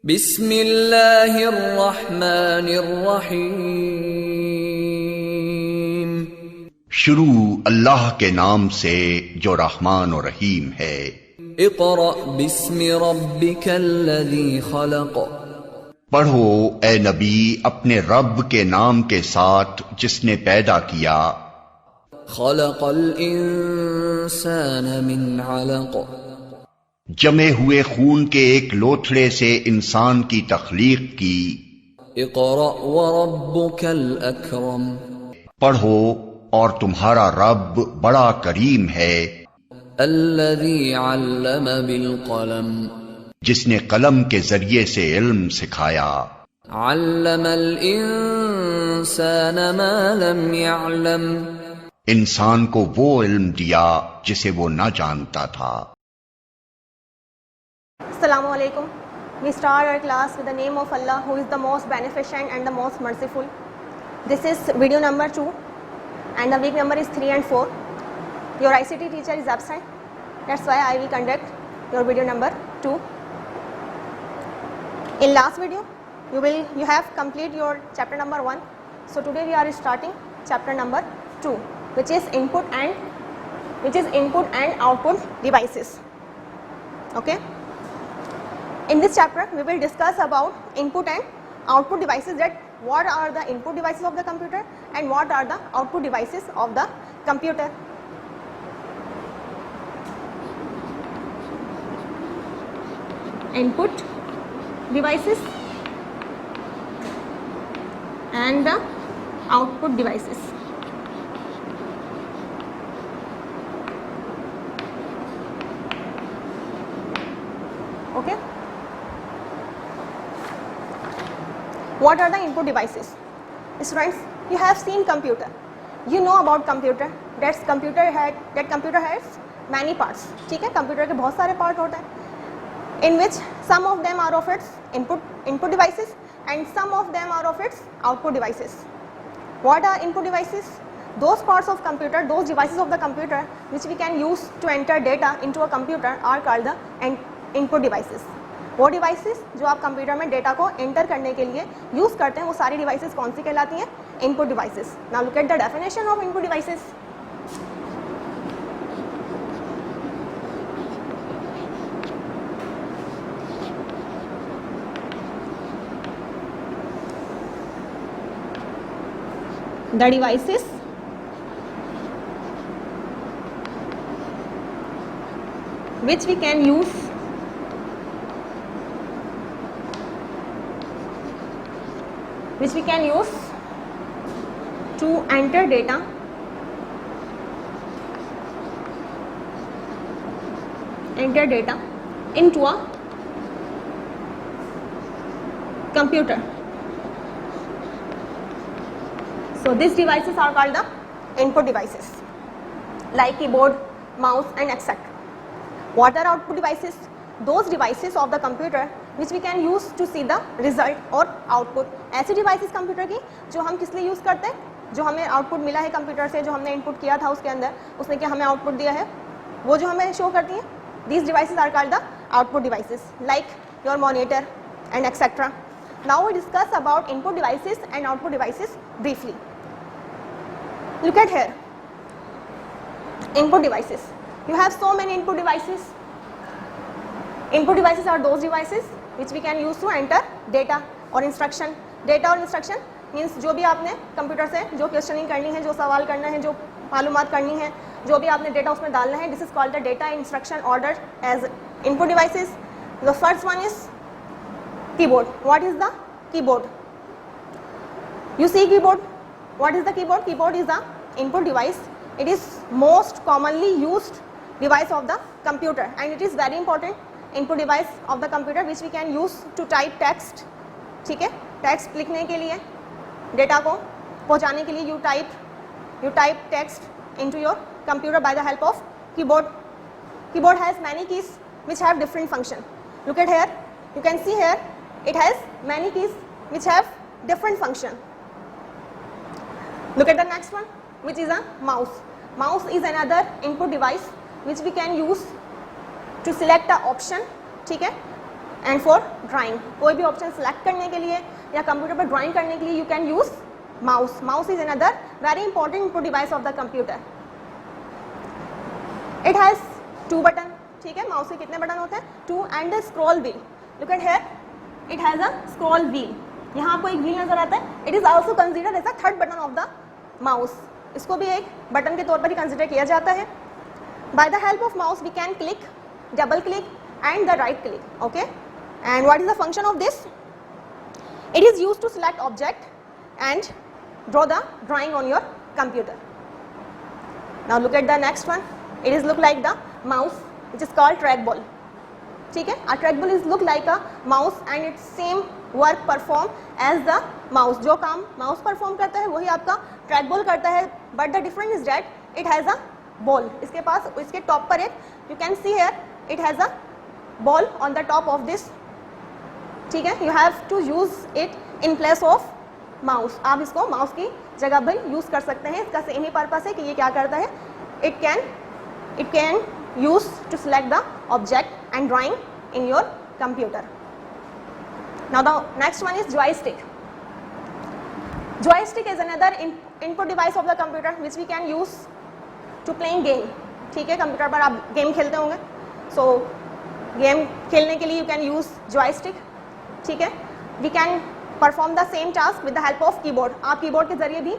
बिस्मिल्लाहिर्रहमानिर्रहीम। शुरू अल्लाह के नाम से जो रहमान और रहीम है। इक़रा बिस्मि रब्बिकल्लज़ी खलक़। पढ़ो ए नबी अपने रब के नाम के साथ जिसने पैदा किया। खलक़ल इंसान मिन अलक़। जमे हुए खून के एक लोथड़े से इंसान की तख्लीक की। इक़रा व रब्बुकल अकरम। पढ़ो और तुम्हारा रब बड़ा करीम है। अल्लज़ी अल्लम बिल क़लम। जिसने कलम के जरिए से इल्म सिखाया। अल्लमल इंसान मा लम यअलम। इंसान को वो इल्म दिया जिसे वो न जानता था। Assalamu alaikum. We start our class with the name of Allah, who is the most beneficent and the most merciful. This is video number 2 and the week number is 3 and 4. Your ICT teacher is absent. That's why I will conduct your video number 2. In last video, you have complete your chapter number 1. So today we are starting chapter number 2, which is input and output devices. Okay. In this chapter, we will discuss about input and output devices, that what are the input devices of the computer and what are the output devices of the computer. Input devices and the output devices. Okay. What are the input devices? Students, you have seen computer. You know about computer. That computer has many parts. ठीक है, computer के बहुत सारे part होते हैं. In which some of them are of its input devices and some of them are of its output devices. What are input devices? Those parts of computer, those devices of the computer which we can use to enter data into a computer are called the input devices. वो devices जो आप computer में data को enter करने के लिए use करते हैं, वो सारी डिवाइसेस कौन सी कहलाती हैं? Input devices. Now look at the definition of input devices. The devices which we can use to enter data into a computer. So these devices are called the input devices, like keyboard, mouse and etc. What are output devices? Those devices of the computer which we can use to see the result or output. ऐसी devices computer की जो हम किस लिए use करते हैं, जो हमें आउटपुट मिला है कंप्यूटर से, जो हमने इनपुट किया था उसके अंदर, उसने क्या हमें आउटपुट दिया है, वो जो हमें शो करती हैं. These devices are called the output devices, like your monitor and etc. Now we discuss about input devices and output devices briefly. Look at here. Input devices. You have so many input devices. Input devices are those devices which we can use to enter data or instruction. Data और instruction means जो भी आपने computer से जो questioning करनी है, जो सवाल करना है, जो मालूमात करनी है, जो भी आपने डेटा उसमें डालना है, this is called the data instruction order as input devices. The first one is keyboard. What is the keyboard? You see keyboard. What is the keyboard? Keyboard is the input device. It is most commonly used device of the computer and it is very important input device of the computer which we can use to type text. ठीक है, text लिखने के लिए, data को पहुंचाने के लिए you type text into your computer by the help of keyboard. Keyboard has many keys which have different function. Look at here, you can see here it has many keys which have different function. Look at the next one, which is a mouse. Mouse is another input device which we can use to select the option. ठीक है, and for drawing, कोई भी option select करने के लिए या computer पर drawing करने के लिए you can use mouse. Mouse is another very important input device of the computer. It has 2 button. ठीक है, माउस के कितने बटन होते हैं? 2 and the scroll wheel. Look at here, it has a scroll wheel. यहाँ आपको एक wheel नजर आता है. It is also considered as a third button of the mouse. इसको भी एक बटन के तौर पर ही कंसिडर किया जाता है. By the help of mouse we can click, double click and the right click. Okay, and what is the function of this? It is used to select object and draw the drawing on your computer. Now look at the next one. It is look like the mouse which is called trackball. ठीक है, a trackball is look like a mouse and its same work perform as the mouse. जो काम mouse perform करता है वही आपका trackball करता है, but the difference is that it has a ball. इसके पास इसके टॉप पर एक, you can see here it has a ball on the top of this. ठीक है, you have to use it in place of mouse. आप इसको mouse की जगह पर यूज कर सकते हैं. इसका सेम ही पर्पस है कि ये क्या करता है, it can use to select the object and drawing in your computer. Now the next one is joystick. Joystick is another input device of the computer which we can use to playing game. ठीक है, computer पर आप game खेलते होंगे, सो game खेलने के लिए you can use joystick. ठीक है, we can perform the same task with the help of keyboard. आप कीबोर्ड के जरिए भी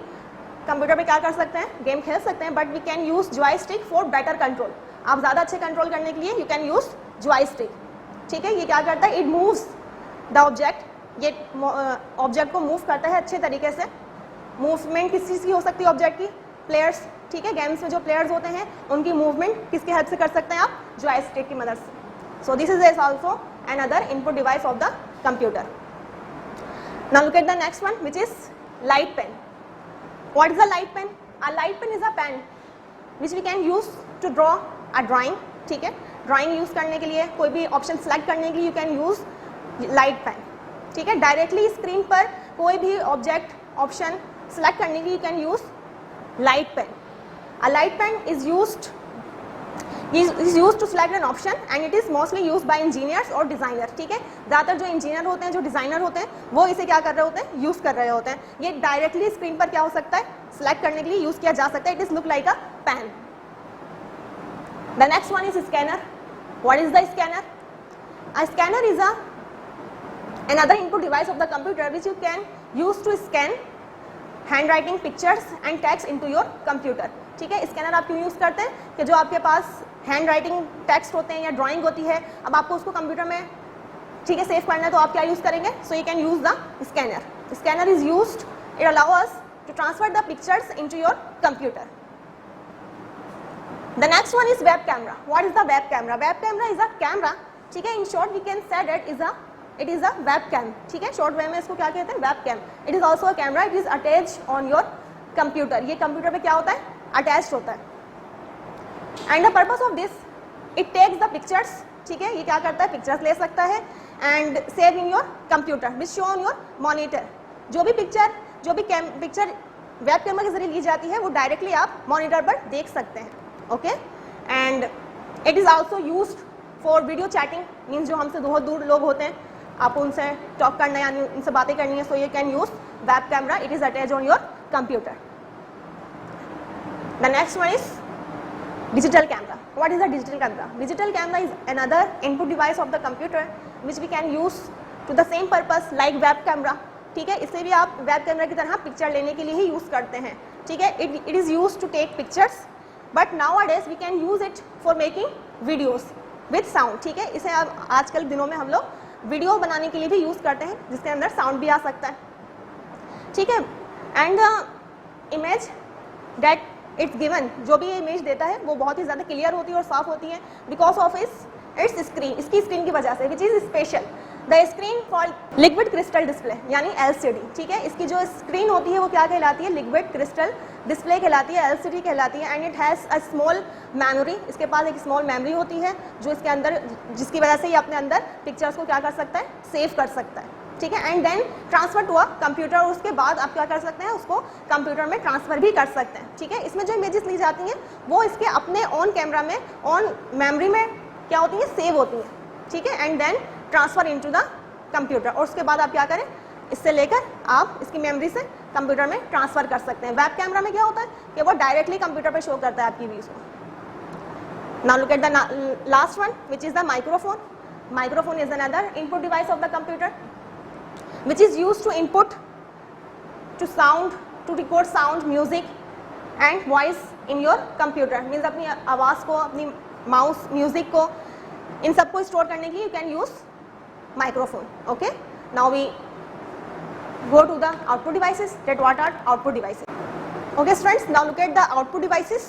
कंप्यूटर पे क्या कर सकते हैं, गेम खेल सकते हैं, but we can use joystick for better control. आप ज़्यादा अच्छे कंट्रोल करने के लिए यू कैन यूज जॉयस्टिक. ठीक है, ये क्या करता है, इट मूव्स द ऑब्जेक्ट. ये ऑब्जेक्ट को मूव करता है अच्छे तरीके से. मूवमेंट किस चीज़ की हो सकती है ऑब्जेक्ट की? प्लेयर्स. ठीक है, गेम्स में जो प्लेयर्स होते हैं उनकी मूवमेंट किसकी हेल्प से कर सकते हैं आप? जॉयस्टिक की मदद से. So this is also another input device of the computer. Now look at the next one, which is light pen. What is a light pen? A light pen is a pen which we can use to draw a drawing. ठीक है, drawing use करने के लिए, कोई भी option select करने के लिए you can use light pen. ठीक है, डायरेक्टली स्क्रीन पर कोई भी ऑब्जेक्ट ऑप्शन सेलेक्ट करने के लिए you can use light pen. A light pen is used to select an option and it is mostly used by engineers or designer. ठीक है, ज़्यादातर जो इंजीनियर होते हैं, जो डिज़ाइनर होते हैं, वो इसे क्या कर रहे होते हैं, यूज़ कर रहे होते हैं. ये डायरेक्टली स्क्रीन पर क्या हो सकता है, सिलेक्ट करने के लिए यूज़ किया जा सकता है. It is look like a pen. The next one is scanner. What is the scanner? A scanner is another input device of the computer which you can use to scan handwriting pictures and text into your computer. ठीक है, scanner आप क्यों use करते हैं कि जो आपके पास hand writing text होते हैं या ड्राइंग होती है, अब आपको उसको कंप्यूटर में ठीक है सेव करना है, तो आप क्या यूज़ करेंगे? So you can use the scanner. Scanner is used, it allow us to transfer the pictures into your computer. The next one is web camera. What is the web camera? Web camera is a camera. ठीक है, in short we can say that it is a web cam. ठीक है, short way में इसको क्या कहते हैं? Web cam. It is also a camera. It is attach on your computer. ये कंप्यूटर पे क्या होता है? अटैच्ड होता है. And the purpose of this, it takes the pictures. ठीक है, ये क्या करता है? पिक्चर्स ले सकता है and save in your computer which show on your monitor. जो भी पिक्चर वेब कैमरा के जरिए ली जाती है वो डायरेक्टली आप मॉनिटर पर देख सकते हैं. Okay, and it is also used for video chatting. Means जो हमसे बहुत दूर लोग होते हैं, आपको उनसे टॉक करना है यानी उनसे बातें करनी है, सो you can use web camera. It is attach on your computer. The next one is digital camera. What is a digital camera? Digital camera is another input device of the computer which we can use to the same purpose like web camera. ठीक है, इसे भी आप web camera की तरह picture लेने के लिए ही यूज़ करते हैं. ठीक है, it is used to take pictures, but nowadays we can use it for making videos with sound. ठीक है, इसे आप आजकल दिनों में हम लोग वीडियो बनाने के लिए भी यूज़ करते हैं जिसके अंदर साउंड भी आ सकता है. ठीक है, and image that it's given, जो भी ये इमेज देता है वो बहुत ही ज़्यादा क्लियर होती है और साफ होती है बिकॉज ऑफ इट्स स्क्रीन. इसकी स्क्रीन की वजह से which is special. The screen for liquid crystal display यानी LCD. ठीक है, इसकी जो स्क्रीन होती है वो क्या कहलाती है? लिक्विड क्रिस्टल डिस्प्ले कहलाती है, LCD कहलाती है. And it has a small memory. इसके पास एक स्मॉल मेमोरी होती है जो इसके अंदर, जिसकी वजह से ये अपने अंदर पिक्चर्स को क्या कर सकता है? सेव कर सकता है. ठीक है, and then transfer to a computer. और उसके बाद आप क्या कर सकते हैं? उसको कंप्यूटर में ट्रांसफ़र भी कर सकते हैं. ठीक है, इसमें जो इमेजेस ली जाती हैं वो इसके अपने ऑन कैमरा में, ऑन मेमोरी में क्या होती हैं? सेव होती हैं. ठीक है, and then transfer into the computer, और उसके बाद आप क्या करें, इससे लेकर आप इसकी मेमोरी से कंप्यूटर में ट्रांसफर कर सकते हैं। वेब कैमरा में क्या होता है कि वो डायरेक्टली कंप्यूटर पे शो करता है आपकी व्यूज को। Now look at the last one which is the microphone. Microphone is another input device of the computer which is used to input to sound, to record sound, music and voice in your computer. Means अपनी आवाज़ को, अपनी mouse, music को, इन सबको store करने के लिए you can use microphone. Okay, now we go to the output devices. That what are output devices? Okay students, now look at the output devices.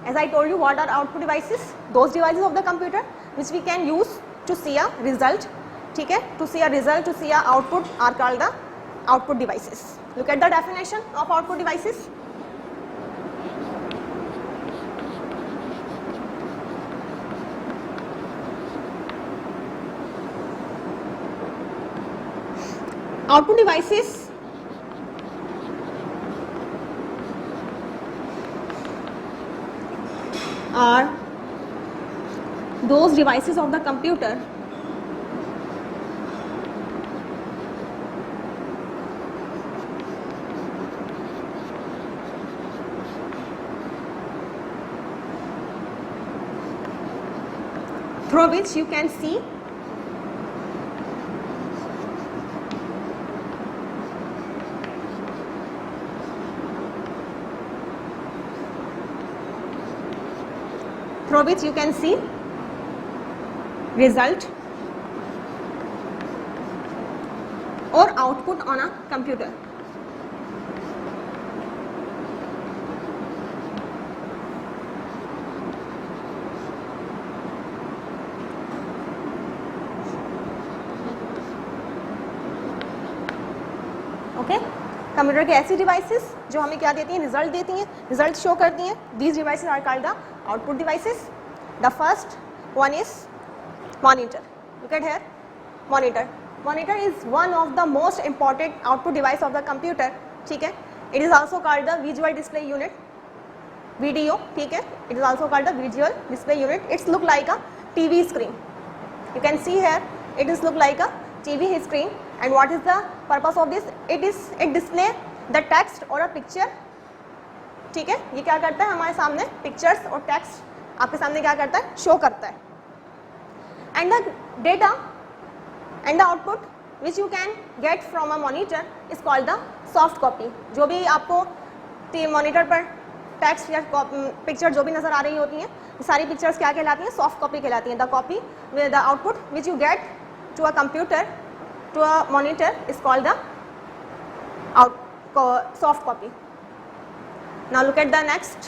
As I told you, what are output devices? Those devices of the computer which we can use to see a result. ठीक है, to see a result, to see a output are called the output devices. Look at the definition of output devices. Output devices are those devices of the computer through which you can see result or output on a computer. Okay, computer की ऐसी devices जो हमें क्या देती हैं, result देती हैं, result show करती हैं। These devices are called the output devices. The first one is monitor. Look at here, monitor. Monitor is one of the most important output device of the computer. ठीक है, it is also called the visual display unit, VDO. ठीक है, it is also called the visual display unit. It's look like a TV screen. You can see here, it is look like a TV screen. And what is the purpose of this? It display the text or a picture. ठीक है, ये क्या करता है, हमारे सामने pictures और text आपके सामने क्या करता है, शो करता है। And the data and the output which you can get from a monitor is called the soft copy. जो भी आपको मॉनिटर पर टेक्स्ट या पिक्चर जो भी नज़र आ रही होती हैं, सारी पिक्चर्स क्या कहलाती हैं, सॉफ्ट कॉपी कहलाती हैं। The copy with the output which you get to a computer, to a monitor is called the soft copy. Now look at the next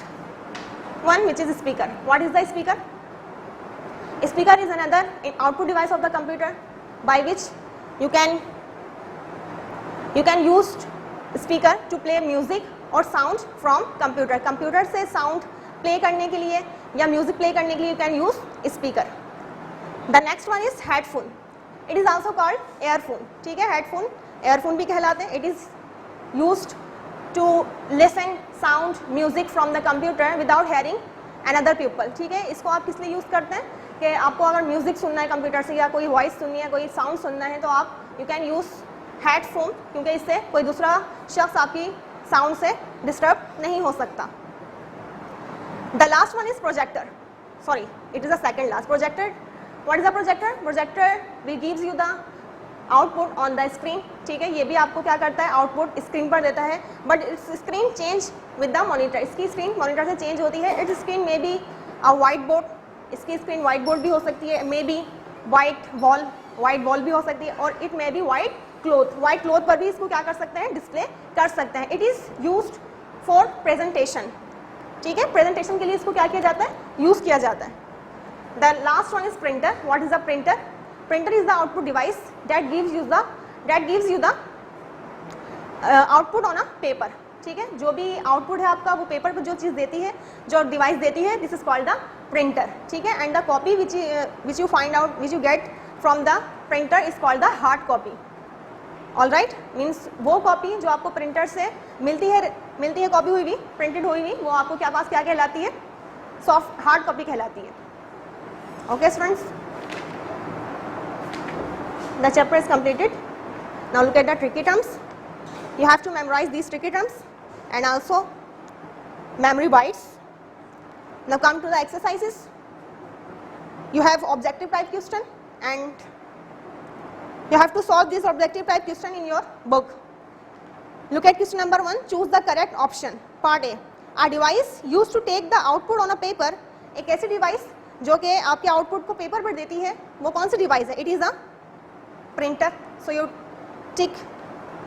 one which is speaker. What is the speaker? Speaker is another output device of the computer by which you can use speaker to play music or sound from computer. Computer से sound play करने के लिए या music play करने के लिए you can use speaker. The next one is headphone. It is also called earphone. ठीक है, headphone earphone भी कहलाते हैं. It is used to listen sound music from the computer without hearing another people. ठीक है, इसको आप किस लिए यूज़ करते हैं कि आपको अगर म्यूज़िक सुनना है कंप्यूटर से या कोई वॉइस सुननी है, कोई साउंड सुनना है, तो आप यू कैन यूज़ हेडफोन, क्योंकि इससे कोई दूसरा शख्स आपकी साउंड से डिस्टर्ब नहीं हो सकता। The last one is projector, sorry it is the second last. Projector, what is the projector? Projector we gives you the output on the screen. ठीक है, ये भी आपको क्या करता है, आउटपुट स्क्रीन पर देता है, but it's screen change with the monitor. इसकी स्क्रीन मॉनिटर से चेंज होती है। It's screen may be a white board, इसकी स्क्रीन वाइट बोर्ड भी हो सकती है, मे बी वाइट वॉल भी हो सकती है, और it may be white cloth पर भी इसको क्या कर सकते हैं, डिस्प्ले कर सकते हैं। It is used for presentation. ठीक है, प्रेजेंटेशन के लिए इसको क्या किया जाता है, यूज़ किया जाता है। The last one is printer. What is the printer? Printer is the output device that gives you the output on a paper. ठीक है, जो भी आउटपुट है आपका वो पेपर पर जो चीज़ देती है, जो डिवाइस देती है, this is called the printer. ठीक है, and the copy which you find out, which you get from the printer is called the hard copy. All right, means वो कॉपी जो आपको प्रिंटर से मिलती है कॉपी हुई हुई, प्रिंटेड हुई हुई, वो आपको क्या पास क्या कहलाती है, हार्ड कॉपी कहलाती है। Okay students, The chapter is completed. Now look at the tricky terms. You have to memorize these tricky terms and also memory bites. Now come to the exercises. You have objective type question and you have to solve this objective type question in your book. Look at question number 1. Choose the correct option. Part A. A device used to take the output on a paper. एक ऐसी device जो कि आपके output को paper पर देती है, वो कौन सी डिवाइस है? It is a printer. So you tick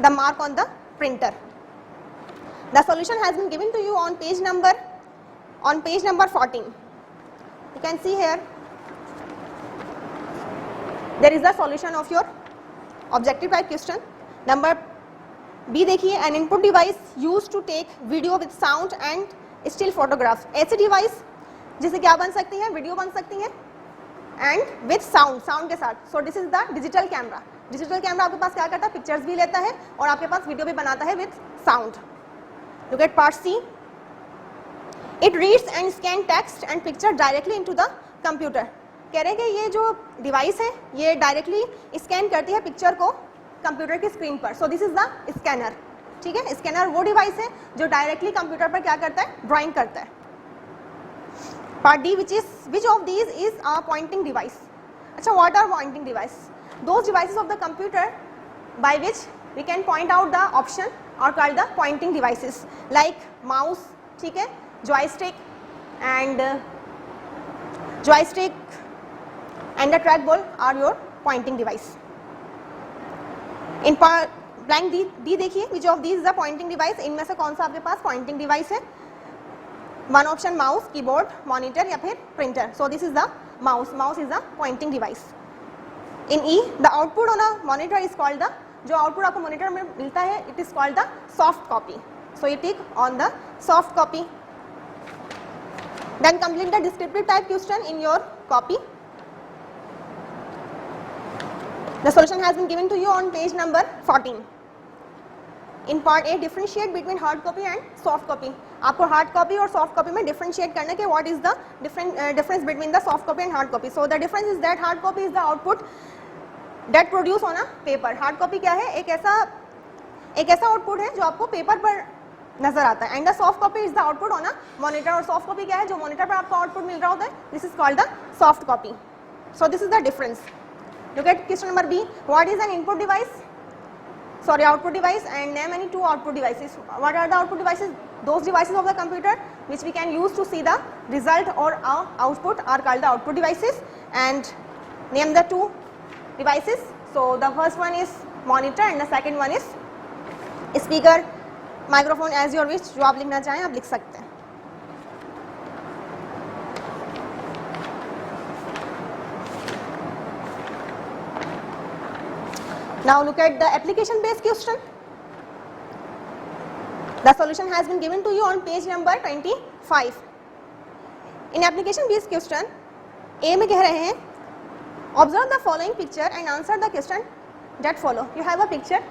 the mark on the printer. The solution has been given to you on page number 14. You can see here there is the solution of your objective type question. Number B देखिए, an input device used to take video with sound and still photographs. ऐसी device जिसे क्या बन सकती है? Video बन सकती है एंड विथ साउंड के साथ. So this is the digital camera. Digital camera आपके पास क्या करता है? पिक्चर्स भी लेता है और आपके पास वीडियो भी बनाता है with sound. Look at part C. It reads and scan text and picture directly into the computer. कह रहे हैं कि ये जो डिवाइस है ये डायरेक्टली स्कैन करती है पिक्चर को कंप्यूटर की स्क्रीन पर. So this is the scanner. ठीक है, स्कैनर वो डिवाइस है जो डायरेक्टली कंप्यूटर पर क्या करता है? ड्राइंग करता है. Part D, which of these is a pointing device? अच्छा, what are pointing device? Those devices of the computer by which we can point out the option are called the pointing devices, like mouse, ठीक है, joystick and the trackball are your pointing device. In part blank D देखिए, which of these is a pointing device? इनमें से कौन सा आपके पास pointing device है? One option mouse, keyboard, monitor या फिर printer. So this is the mouse. Mouse is a pointing device. In E, the output on a monitor is called the, जो output आपको monitor में मिलता है, it is called the soft copy. So you tick on the soft copy. Then complete the descriptive type question in your copy. The solution has been given to you on page number 14. In part A, differentiate between hard copy and soft copy. आपको hard copy और soft copy में differentiate करना है कि what is the difference between the soft copy and hard copy. So the difference is that hard copy is the output that produce on a paper. Hard copy क्या है? एक ऐसा output है जो आपको पेपर पर नजर आता है. And the soft copy is the output on a monitor. और soft copy क्या है? जो monitor पर आपको output मिल रहा होता है. This is called the soft copy. So this is the difference. Look at question number B. What is an input device? Sorry, output device, and name any two output devices. What are the output devices? Those devices of the computer which we can use to see the result or output are called the output devices. And name the two devices. So the first one is monitor and the second one is speaker, microphone, as your wish. जो आप लिखना चाहें आप लिख सकते हैं. Now look at the application based question. The solution has been given to you on page number 25. In application based question, A में कह रहे हैं observe the following picture and answer the question that follow. You have a picture.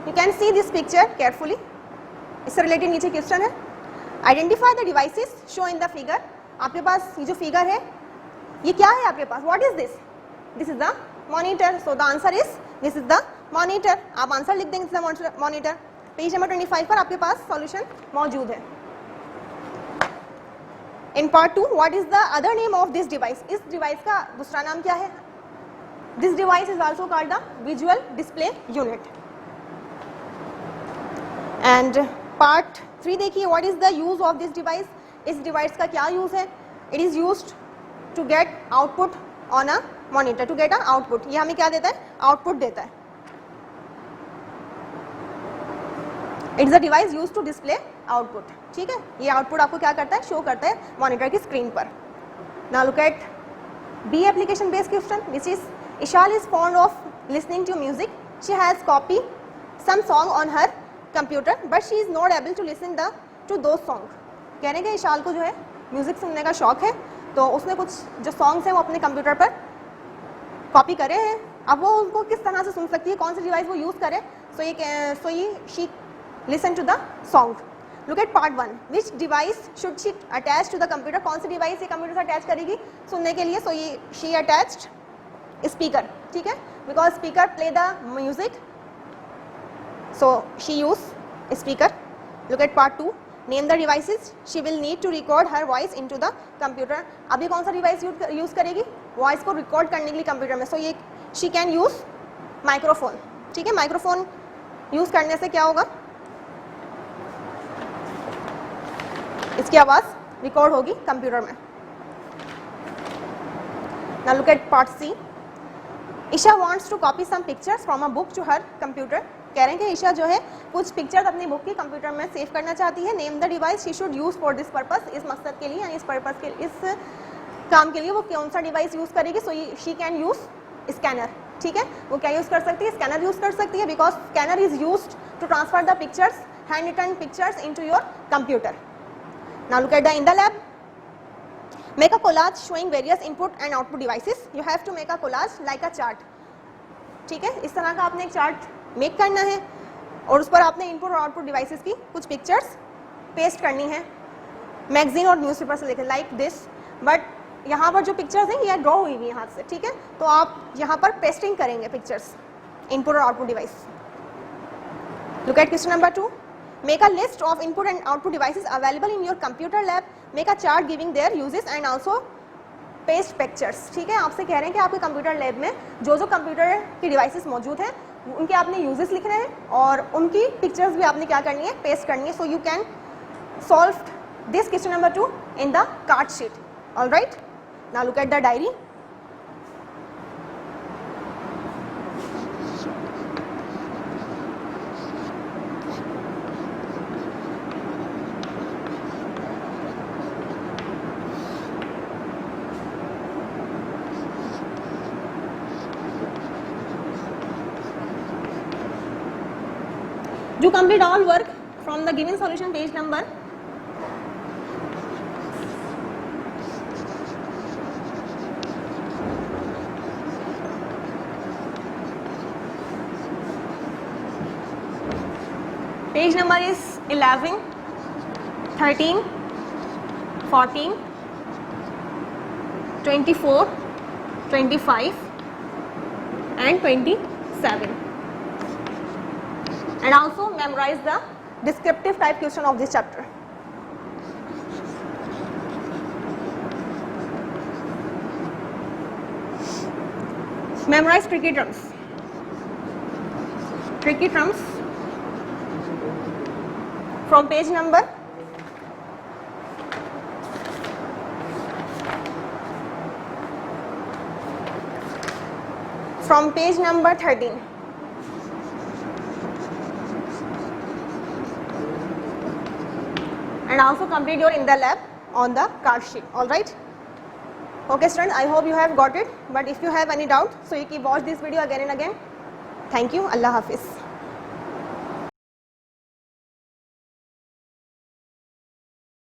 You can see this picture carefully. इससे related नीचे question है. Identify the devices shown in the figure. आपके पास ये जो figure है ये क्या है आपके पास? What is this? This is the monitor. So the answer is this is the monitor. आप आंसर लिख देंगे this is the monitor. Page number 25 पर आपके पास सॉल्यूशन मौजूद है. In part 2, what is the other name of this device? इस device का दूसरा नाम क्या है? This device is also called the visual display unit. And part 3 देखिए, what is the use of this device? इस डिवाइस का क्या यूज है? It is used to get output on a monitor. To get a output. ये हमें क्या देता है? Output देता है. It is a device used to display output. ठीक है, ये output आपको क्या करता है? शो करता है मॉनिटर की स्क्रीन पर. Now look at B application based question, which is Ishal is fond of listening to music. She has copied some song on her computer, but she is not able to listen to those songs. कह रहे हैं कि इशाल को जो है music सुनने का शौक है, तो उसने कुछ जो सॉन्ग्स हैं वो अपने कंप्यूटर पर कॉपी करे हैं. अब वो उनको किस तरह से सुन सकती है, कौन सी डिवाइस वो यूज़ करे? So she listen to the song. Look at part 1. Which device should she attach to the computer? कौन सी डिवाइस ये कंप्यूटर से अटैच करेगी सुनने के लिए? So she attached speaker. ठीक है, because speaker play the music, so she use speaker. Look at part 2. Name the devices she will need to record her voice into the computer. अभी कौन सा डिवाइस यूज करेगी voice को record करने के लिए कंप्यूटर में? सो ये शी कैन यूज माइक्रोफोन. ठीक है, माइक्रोफोन यूज करने से क्या होगा, इसकी आवाज रिकॉर्ड होगी कंप्यूटर में. Now look at part C. Isha wants to copy some pictures from a book to her computer. कह रहे हैं कि ईशा जो है कुछ पिक्चर्स अपनी बुक की कंप्यूटर में सेव करना चाहती है. Name the device she should use for this purpose. इस मकसद के लिए, इस पर्पस के, इस काम के लिए वो कौन सा डिवाइस यूज करेगी? So she can use scanner. ठीक है, वो क्या यूज कर सकती है? स्कैनर यूज कर सकती है, because scanner is used to transfer the pictures, hand written pictures into your computer. Now look at the in the lab. Make a collage showing various input and output devices. You have to make a collage like a chart. ठीक है, इस तरह का आपने एक chart make करना है और उस पर आपने इनपुट और आउटपुट डिवाइसेस की कुछ पिक्चर्स पेस्ट करनी है. मैगजीन और न्यूज़पेपर से लेकर लाइक दिस, बट यहाँ पर जो पिक्चर्स हैं ये ड्रॉ हुई हुई हैं हाथ से. ठीक है, तो आप यहाँ पर पेस्टिंग करेंगे पिक्चर्स, इनपुट और output device. Look at question number 2. Make a list of input and output devices available in your computer lab. Make a chart giving their uses and also paste pictures. ठीक है, आपसे कह रहे हैं कि आपके computer lab में जो जो कंप्यूटर की डिवाइसेस मौजूद हैं उनके आपने यूजेस लिखने हैं और उनकी पिक्चर्स भी आपने क्या करनी है? पेस्ट करनी है. सो you can solve this question number 2 in the card sheet. Alright, now look at the diary. To complete all work from the given solution, page number 11, 13, 14, 24, 25 and 27. And also memorize the descriptive type question of this chapter. Memorize tricky terms. Tricky terms from page number 13. And also complete your in the lab on the card sheet. All right. Okay students, I hope you have got it, but if you have any doubt, so you can watch this video again and again. Thank you. Allah Hafiz.